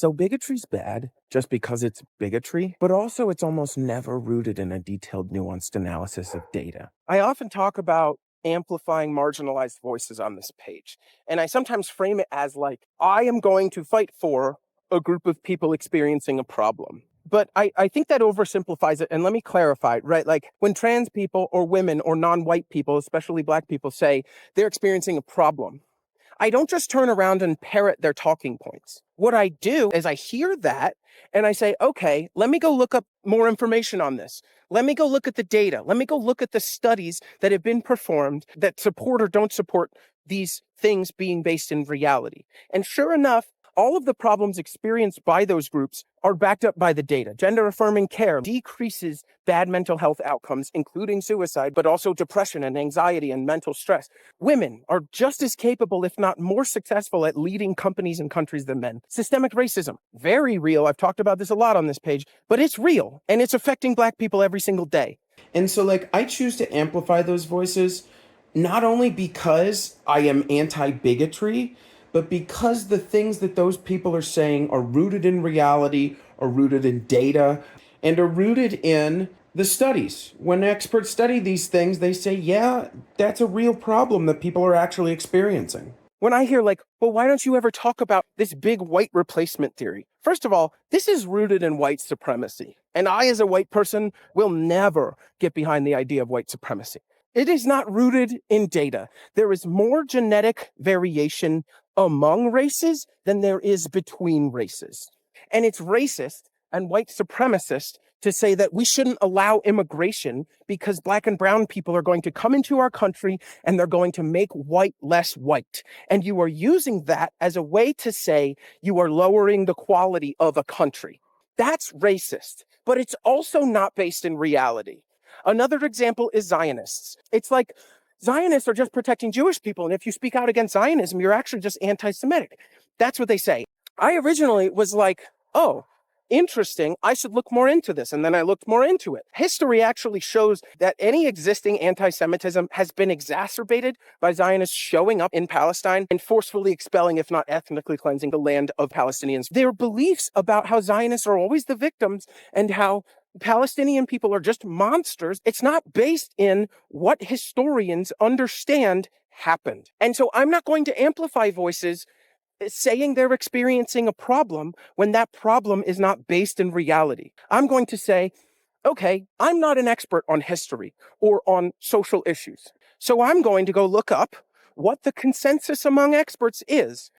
So bigotry's bad just because it's bigotry, but also it's almost never rooted in a detailed, nuanced analysis of data. I often talk about amplifying marginalized voices on this page, and I sometimes frame it as like, I am going to fight for a group of people experiencing a problem. But I think that oversimplifies it. And let me clarify, right? Like when trans people or women or non-white people, especially Black people, say they're experiencing a problem, I don't just turn around and parrot their talking points. What I do is I hear that and I say, okay, let me go look up more information on this. Let me go look at the data. Let me go look at the studies that have been performed that support or don't support these things being based in reality. And sure enough, all of the problems experienced by those groups are backed up by the data. Gender affirming care decreases bad mental health outcomes, including suicide, but also depression and anxiety and mental stress. Women are just as capable, if not more successful, at leading companies and countries than men. Systemic racism, very real. I've talked about this a lot on this page, but it's real and it's affecting Black people every single day. And so, I choose to amplify those voices not only because I am anti bigotry, but because the things that those people are saying are rooted in reality, are rooted in data, and are rooted in the studies. When experts study these things, they say, yeah, that's a real problem that people are actually experiencing. When I hear like, well, why don't you ever talk about this big white replacement theory? First of all, this is rooted in white supremacy. And I, as a white person, will never get behind the idea of white supremacy. It is not rooted in data. There is more genetic variation among races than there is between races. And it's racist and white supremacist to say that we shouldn't allow immigration because Black and brown people are going to come into our country and they're going to make white less white. And you are using that as a way to say you are lowering the quality of a country. That's racist, but it's also not based in reality. Another example is Zionists. It's like Zionists are just protecting Jewish people. And if you speak out against Zionism, you're actually just anti-Semitic. That's what they say. I originally was like, oh, interesting, I should look more into this. And then I looked more into it. History actually shows that any existing anti-Semitism has been exacerbated by Zionists showing up in Palestine and forcefully expelling, if not ethnically cleansing, the land of Palestinians. Their beliefs about how Zionists are always the victims and how Palestinian people are just monsters, it's not based in what historians understand happened. And so I'm not going to amplify voices saying they're experiencing a problem when that problem is not based in reality. I'm going to say, okay, I'm not an expert on history or on social issues. So I'm going to go look up what the consensus among experts is